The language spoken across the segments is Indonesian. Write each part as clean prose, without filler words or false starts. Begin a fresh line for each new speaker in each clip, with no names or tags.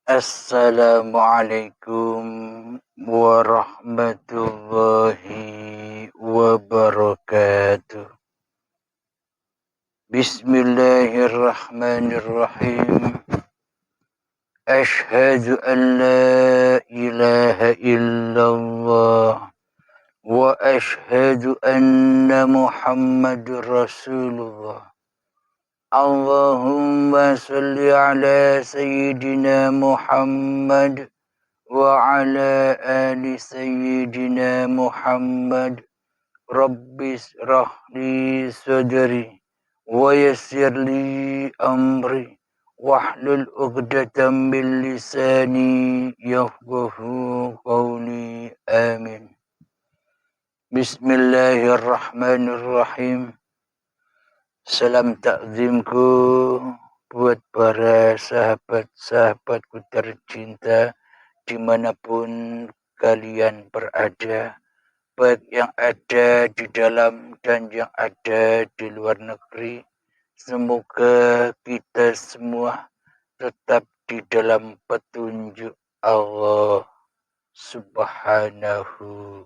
Assalamualaikum warahmatullahi wabarakatuh. Bismillahirrahmanirrahim. Ashhadu an la ilaha illallah wa ashhadu anna Muhammadur Rasulullah. Allahumma salli ala Sayyidina Muhammad wa ala ali Sayyidina Muhammad. Rabbis rahli sadri wa yassirli amri wahlul 'uqdatam min lisani yafqahu qawli. Amin. Bismillahirrahmanirrahim. Salam takzimku buat para sahabat-sahabatku tercinta dimanapun kalian berada, baik yang ada di dalam dan yang ada di luar negeri. Semoga kita semua tetap di dalam petunjuk Allah Subhanahu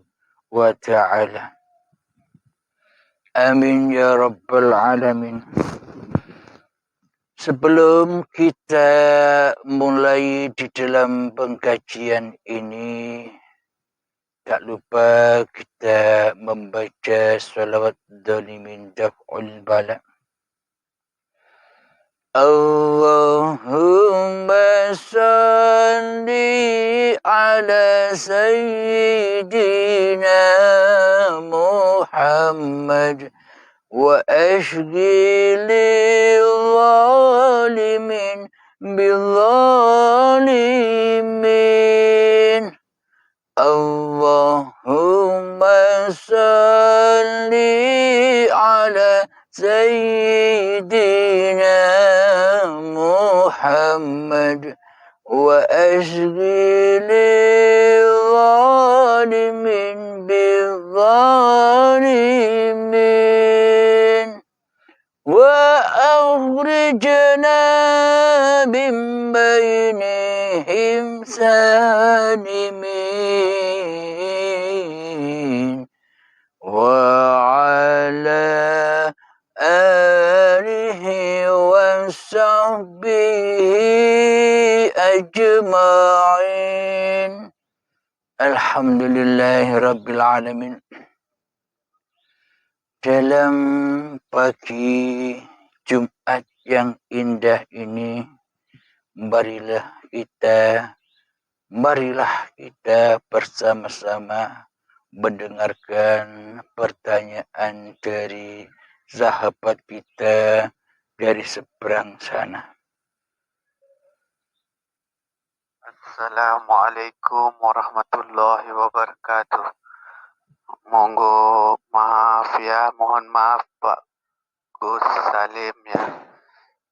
wa ta'ala. Amin ya rabbal alamin. Sebelum kita mulai di dalam pengkajian ini, tak lupa kita membaca salawat dhalimin daf'ul bala. Allahumma salli ala Sayyidina Muhammad wa ashghili zalimin bizzalimin. Allahumma salli ala Sayyidina Muhammad wa ashghili zalimin bizzalimin. Wa akhrijna min bainihim salimin wa ala alihi wa sahbihi ajma'in. Alhamdulillahi rabbil alamin. Dalam pagi Jumat yang indah ini, marilah kita bersama-sama mendengarkan pertanyaan dari sahabat kita dari seberang sana.
Assalamualaikum warahmatullahi wabarakatuh. Monggo mohon maaf Pak Gus Salim ya.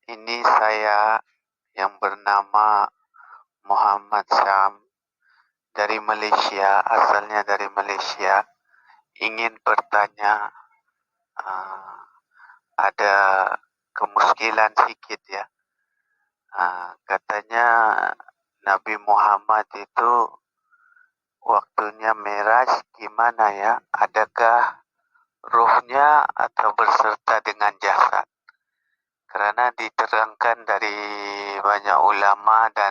Ini saya yang bernama Muhammad Syam dari Malaysia, asalnya dari Malaysia. Ingin bertanya, ada kemuskilan sedikit ya. Katanya Nabi Muhammad itu waktunya Mi'raj gimana ya? Adakah ruhnya atau berserta dengan jasad? Karena diterangkan dari banyak ulama dan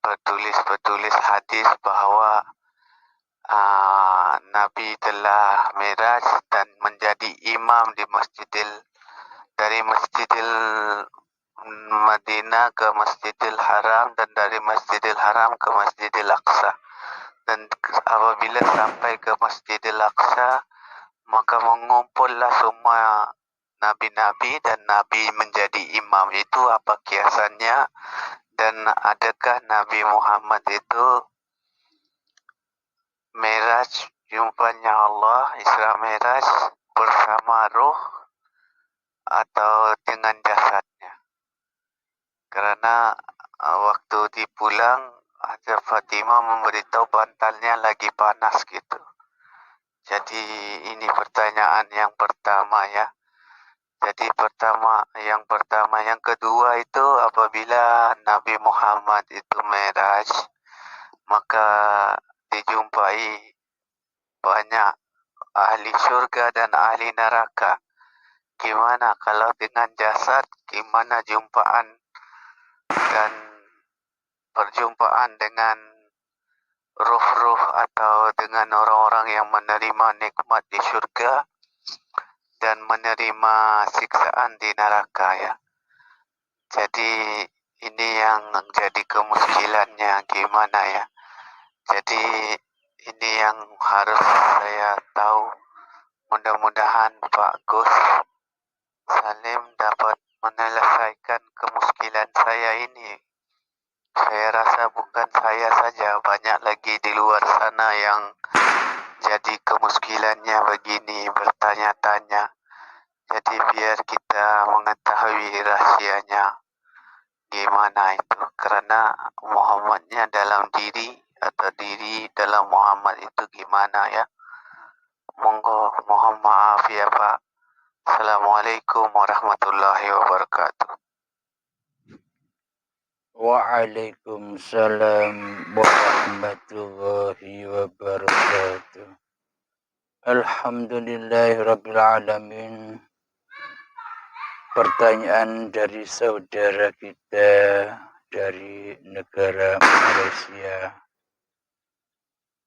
petulis hadis bahwa Nabi telah Mi'raj dan menjadi imam dari Masjidil Madinah ke Masjidil Haram dan dari Masjidil Haram ke Masjidil Aqsa. Dan apabila sampai ke Masjidil Aqsa, maka mengumpullah semua nabi-nabi dan nabi menjadi imam. Itu apa kiasannya? Dan adakah Nabi Muhammad itu Mi'raj, jumpanya Allah, Isra Mi'raj bersama ruh atau dengan jasadnya? Karena waktu dipulang, Hajar Fatimah memberitahu bantalnya lagi panas gitu. Jadi ini pertanyaan yang pertama ya. Jadi yang kedua itu apabila Nabi Muhammad itu Mi'raj, maka dijumpai banyak ahli surga dan ahli neraka. Gimana kalau dengan jasad, gimana jumpaan dan perjumpaan dengan ruh-ruh atau dengan orang-orang yang menerima nikmat di surga dan menerima siksaan di neraka ya. Jadi ini yang jadi kemuskilannya gimana ya. Jadi ini yang harus saya tahu. Mudah-mudahan Pak Gus Salim dapat menyelesaikan kemuskilan saya ini. Saya rasa bukan saya saja, banyak lagi di luar sana yang jadi kemuskilannya begini, bertanya-tanya. Jadi biar kita mengetahui rahasianya gimana itu. Karena Muhammadnya dalam diri atau diri dalam Muhammad itu gimana ya. Monggo, mohon maaf ya Pak. Assalamualaikum warahmatullahi wabarakatuh.
Waalaikumsalam warahmatullahi wabarakatuh. Alhamdulillahirabbil alamin. Pertanyaan dari saudara kita dari negara Malaysia.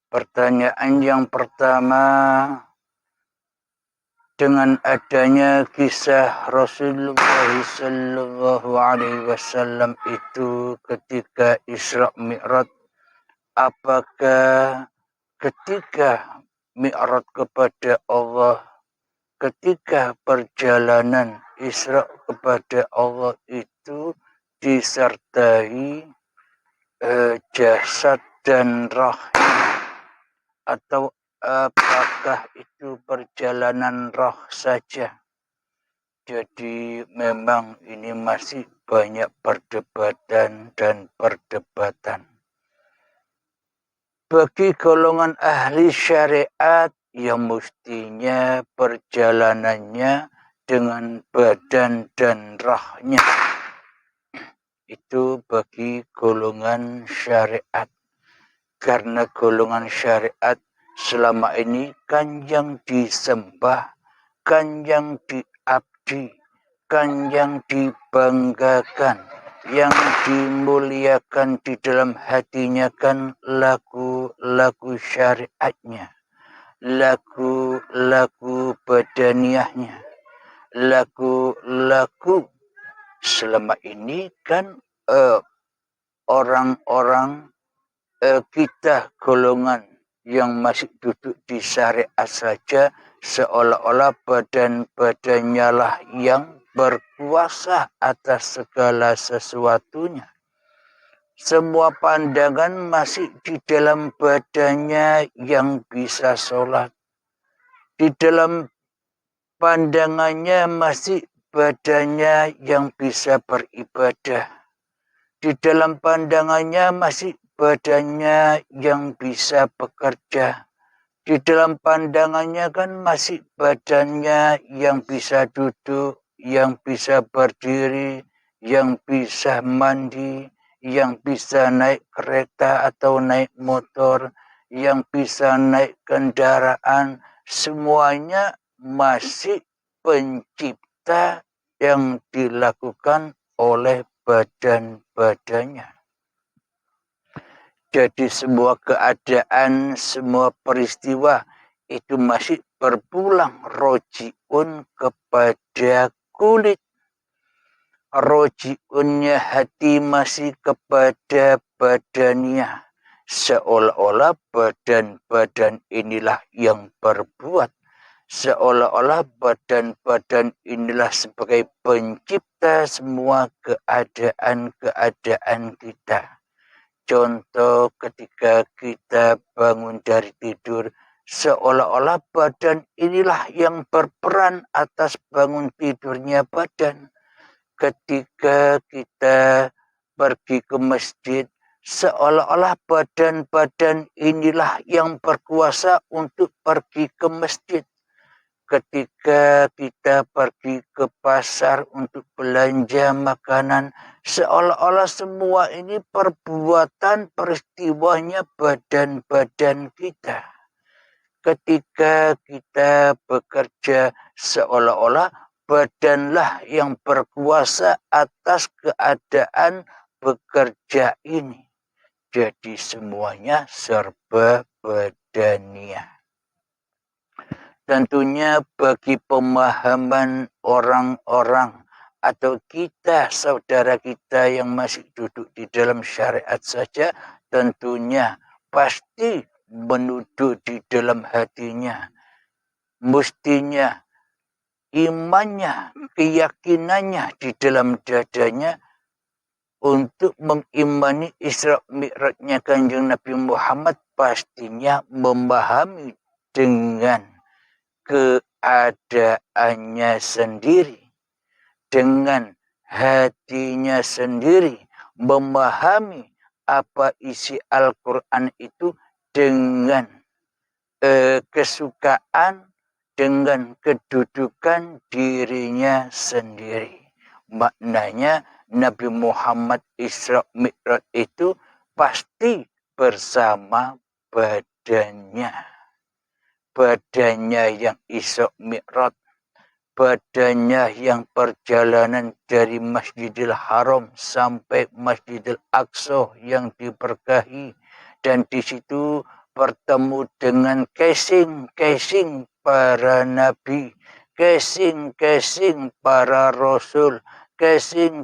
Pertanyaan yang pertama, dengan adanya kisah Rasulullah sallallahu alaihi wasallam itu ketika Isra Mi'raj, apakah ketika Mi'raj kepada Allah, ketika perjalanan Isra kepada Allah itu disertai jasad dan rahim, atau apakah itu perjalanan roh saja? Jadi memang ini masih banyak perdebatan dan perdebatan. Bagi golongan ahli syariat yang mestinya perjalanannya dengan badan dan rohnya, itu bagi golongan syariat. Karena golongan syariat selama ini kan yang disembah, kan yang diabdi, kan yang dibanggakan, yang dimuliakan di dalam hatinya kan lagu-lagu syariatnya, lagu-lagu badaniahnya, lagu-lagu selama ini kan orang-orang kita golongan yang masih duduk di syariat saja seolah-olah badan-badannya lah yang berkuasa atas segala sesuatunya. Semua pandangan masih di dalam badannya yang bisa sholat. Di dalam pandangannya masih badannya yang bisa beribadah. Di dalam pandangannya masih badannya yang bisa bekerja. Di dalam pandangannya kan masih badannya yang bisa duduk, yang bisa berdiri, yang bisa mandi, yang bisa naik kereta atau naik motor, yang bisa naik kendaraan. Semuanya masih pencipta yang dilakukan oleh badan-badannya. Jadi semua keadaan, semua peristiwa itu masih berpulang rojiun kepada kulit. Rojiunnya hati masih kepada badannya. Seolah-olah badan-badan inilah yang berbuat. Seolah-olah badan-badan inilah sebagai pencipta semua keadaan-keadaan kita. Contoh ketika kita bangun dari tidur, seolah-olah badan inilah yang berperan atas bangun tidurnya badan. Ketika kita pergi ke masjid, seolah-olah badan-badan inilah yang berkuasa untuk pergi ke masjid. ketika kita pergi ke pasar untuk belanja makanan, seolah-olah semua ini perbuatan peristiwanya badan-badan kita. Ketika kita bekerja, seolah-olah badanlah yang berkuasa atas keadaan bekerja ini. Jadi semuanya serba badania. Tentunya bagi pemahaman orang-orang atau kita, saudara kita yang masih duduk di dalam syariat saja, tentunya pasti menuduh di dalam hatinya. Mestinya imannya, keyakinannya di dalam dadanya untuk mengimani Isra Mi'rajnya Kanjeng Nabi Muhammad, pastinya memahami dengan keadaannya sendiri, dengan hatinya sendiri, memahami apa isi Al-Quran itu dengan kesukaan, dengan kedudukan dirinya sendiri. Maknanya Nabi Muhammad Isra Mi'raj itu pasti bersama badannya. Badannya yang Isra Mi'raj, badannya yang perjalanan dari Masjidil Haram sampai Masjidil Aqsa yang diberkahi, dan di situ bertemu dengan casing para nabi, casing para rasul, casing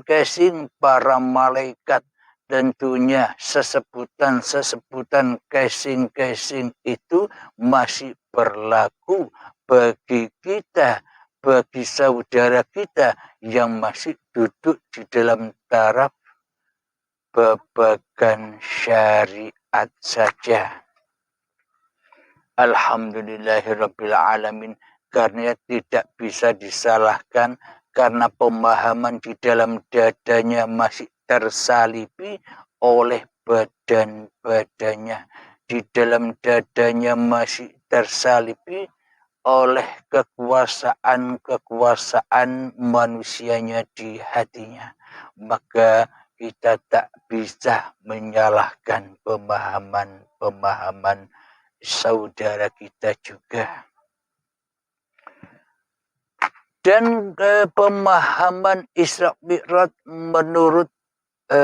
para malaikat. Tentunya sesebutan casing itu masih berlaku bagi kita, bagi saudara kita yang masih duduk di dalam taraf babagan syariat saja. Alhamdulillahirrabbilalamin, karena tidak bisa disalahkan karena pemahaman di dalam dadanya masih tersalipi oleh badan-badannya. Di dalam dadanya masih tersalipi oleh kekuasaan manusianya di hatinya. Maka kita tak bisa menyalahkan pemahaman saudara kita juga. Dan pemahaman Isra Mi'raj menurut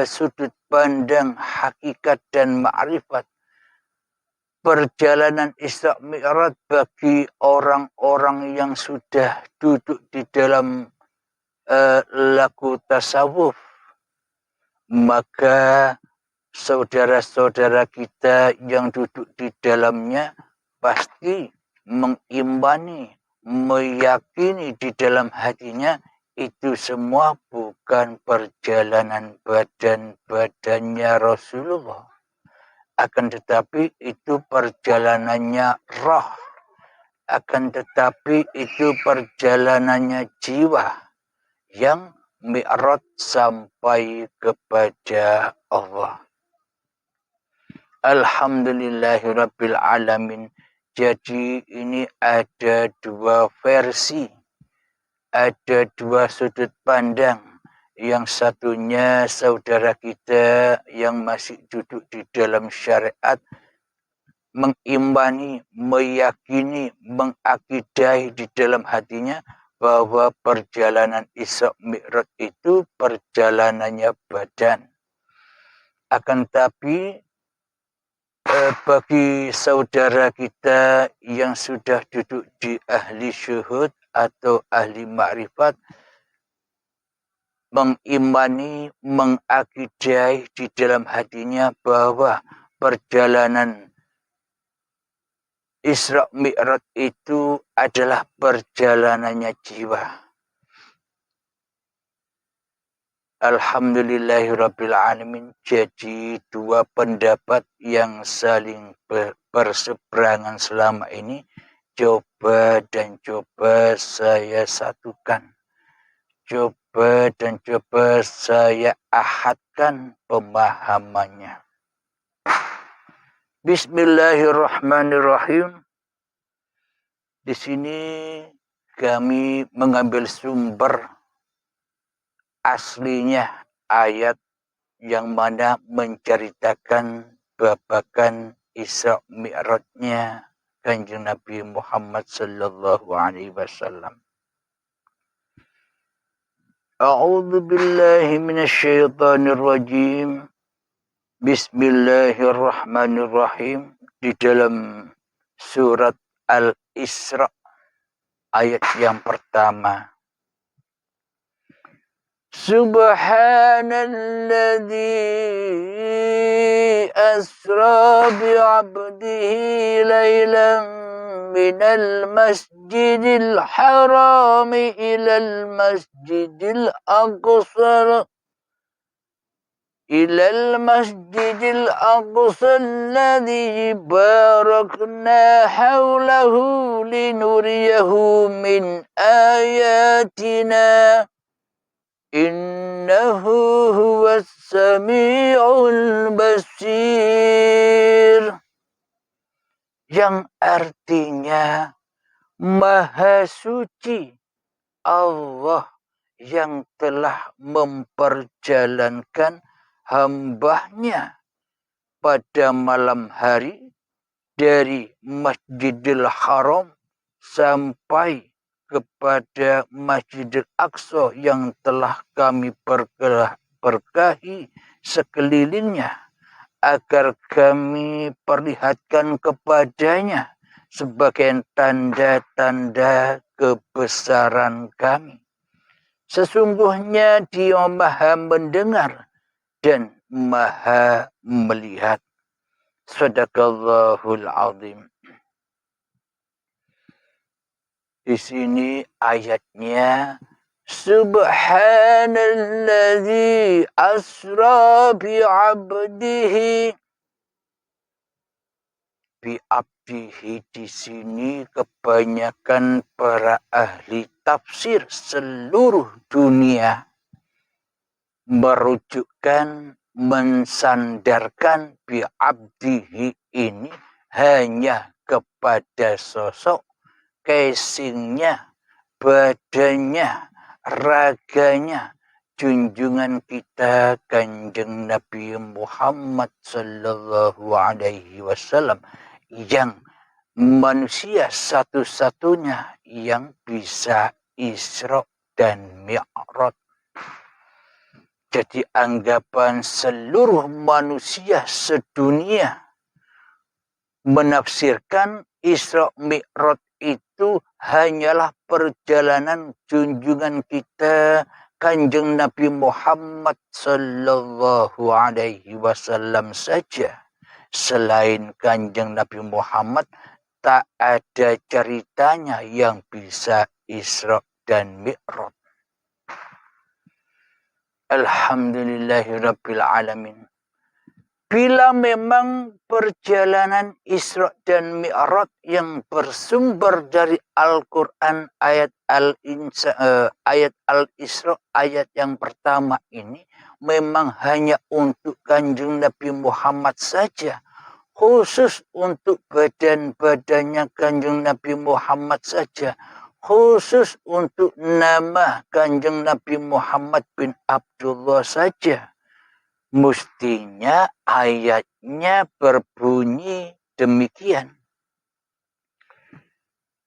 sudut pandang hakikat dan ma'rifat, perjalanan Isra Mi'raj bagi orang-orang yang sudah duduk di dalam laku tasawuf, maka saudara-saudara kita yang duduk di dalamnya pasti mengimani, meyakini di dalam hatinya itu semua bukan perjalanan badan-badannya Rasulullah, akan tetapi itu perjalanannya roh, akan tetapi itu perjalanannya jiwa yang mi'raj sampai kepada Allah. Alhamdulillahirrabbilalamin. Jadi ini ada dua versi, ada dua sudut pandang. Yang satunya saudara kita yang masih duduk di dalam syariat mengimani, meyakini, mengakidai di dalam hatinya bahwa perjalanan Isra Mi'raj itu perjalanannya badan. Akan tapi bagi saudara kita yang sudah duduk di ahli syuhud atau ahli ma'rifat, mengimani, mengakidai di dalam hatinya bahwa perjalanan Isra Mi'raj itu adalah perjalanannya jiwa. Alhamdulillahirrabbilalamin. Jadi dua pendapat yang saling berseberangan selama ini coba saya satukan. Coba saya ahadkan pemahamannya. Bismillahirrahmanirrahim. Di sini kami mengambil sumber aslinya ayat yang mana menceritakan babakan Isra Mi'rajnya Kanjeng Nabi Muhammad sallallahu alaihi wasallam. A'udzu billahi minasyaitonir rajim. Bismillahirrahmanirrahim. Di dalam surat Al-Isra ayat yang pertama. Subhanalladzi asra bi'abdihi laylan minal masjidil harami ilal masjidil aqsa إلى المسجد الأقصى الذي باركنا حوله لنريه من آياتنا إنه هو السميع البصير, yang artinya Maha Suci Allah yang telah memperjalankan hambanya pada malam hari dari Masjidil Haram sampai kepada Masjidil Aqsa yang telah kami berkahi sekelilingnya, agar kami perlihatkan kepadanya sebagai tanda-tanda kebesaran kami. Sesungguhnya Dia Maha mendengar dan Maha melihat. Shadaqallahul azim. Di sini ayatnya Subhanalladzi asra bi'abdihi. Bi'abdihi di sini kebanyakan para ahli tafsir seluruh dunia merujukkan, mensandarkan bi'abdihi ini hanya kepada sosok, casingnya, badannya, raganya, junjungan kita Kanjeng Nabi Muhammad sallallahu alaihi wasallam, yang manusia satu-satunya yang bisa Isra dan Mi'raj. Jadi anggapan seluruh manusia sedunia menafsirkan Isra Mi'raj itu hanyalah perjalanan junjungan kita Kanjeng Nabi Muhammad sallallahu alaihi wasallam saja. Selain Kanjeng Nabi Muhammad, tak ada ceritanya yang bisa Isra dan Mi'raj. Alhamdulillahirabbil alamin. Bila memang perjalanan Isra dan Mi'raj yang bersumber dari Al-Quran ayat Al-Isra ayat yang pertama ini memang hanya untuk Kanjeng Nabi Muhammad saja, khusus untuk badan-badannya Kanjeng Nabi Muhammad saja, khusus untuk nama Kanjeng Nabi Muhammad bin Abdullah saja, mestinya ayatnya berbunyi demikian.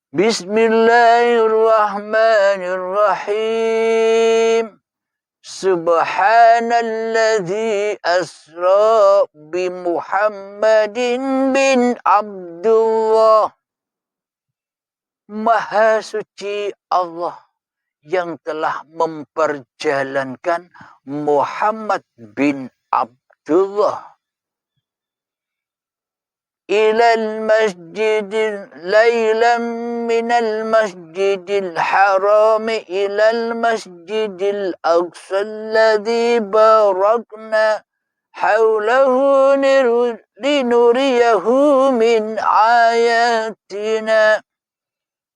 Bismillahirrahmanirrahim. Subhanalladzi asra bi Muhammadin bin Abdullah. Maha suci Allah yang telah memperjalankan Muhammad bin Abdullah ilal masjidil laylan minal masjidil harami ilal masjidil aqsa alladhi barakna hawlahu linuriyahu min ayatina.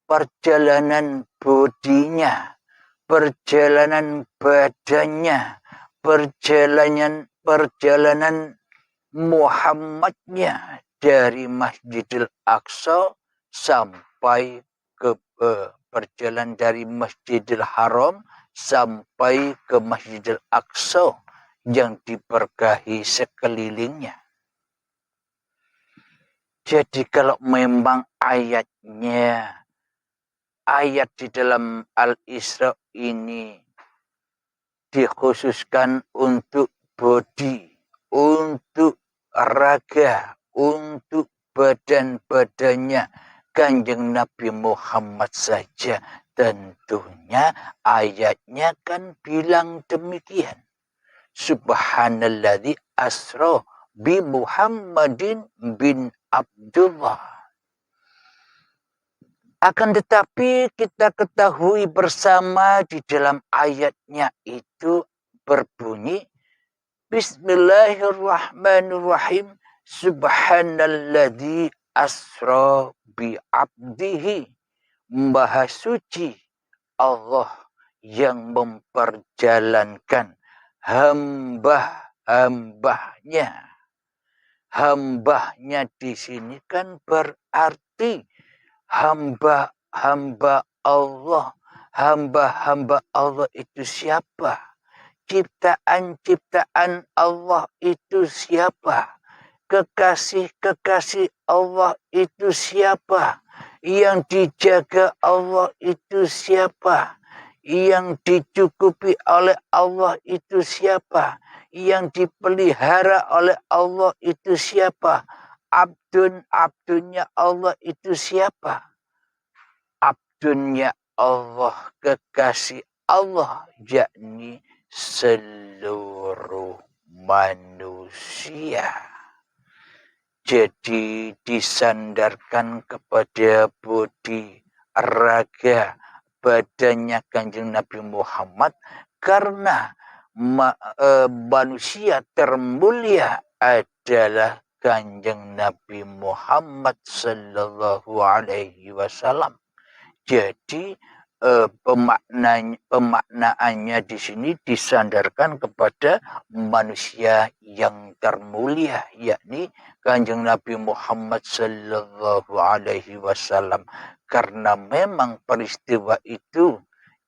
Perjalanan bodinya, perjalanan badannya, perjalanan Muhammadnya dari Masjidil Aqsa sampai ke perjalanan dari Masjidil Haram sampai ke Masjidil Aqsa yang diberkahi sekelilingnya. Jadi kalau memang ayat di dalam Al-Isra ini dikhususkan untuk body, untuk raga, untuk badan-badannya Kanjeng Nabi Muhammad saja. Tentunya ayatnya kan bilang demikian. Subhanalladzi asra bi Muhammadin bin Abdullah. Akan tetapi kita ketahui bersama di dalam ayatnya itu berbunyi Bismillahirrahmanirrahim. Subhanalladzi asra bi abdihi. Maha suci Allah yang memperjalankan hamba-hambanya. Hambanya di sini kan berarti hamba-hamba Allah. Hamba-hamba Allah itu siapa? Ciptaan-ciptaan Allah itu siapa? Kekasih-kekasih Allah itu siapa? Yang dijaga Allah itu siapa? Yang dicukupi oleh Allah itu siapa? Yang dipelihara oleh Allah itu siapa? Abdunnya Allah itu siapa? Abdunnya Allah, kekasih Allah, yakni seluruh manusia. Jadi disandarkan kepada budi, raga, badannya Kanjeng Nabi Muhammad karena manusia termulia adalah Kanjeng Nabi Muhammad sallallahu alaihi wasallam. Jadi pemaknaannya di sini disandarkan kepada manusia yang termulia, yakni Kanjeng Nabi Muhammad sallallahu alaihi wasallam. Karena memang peristiwa itu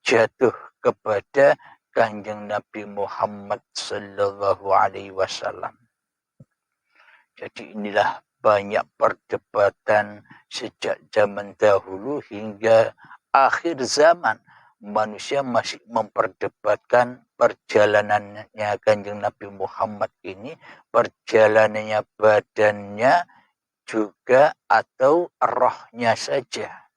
jatuh kepada Kanjeng Nabi Muhammad sallallahu alaihi wasallam. Jadi inilah banyak perdebatan sejak zaman dahulu hingga akhir zaman. Manusia masih memperdebatkan perjalanannya Kanjeng Nabi Muhammad ini, perjalanannya badannya juga atau rohnya saja.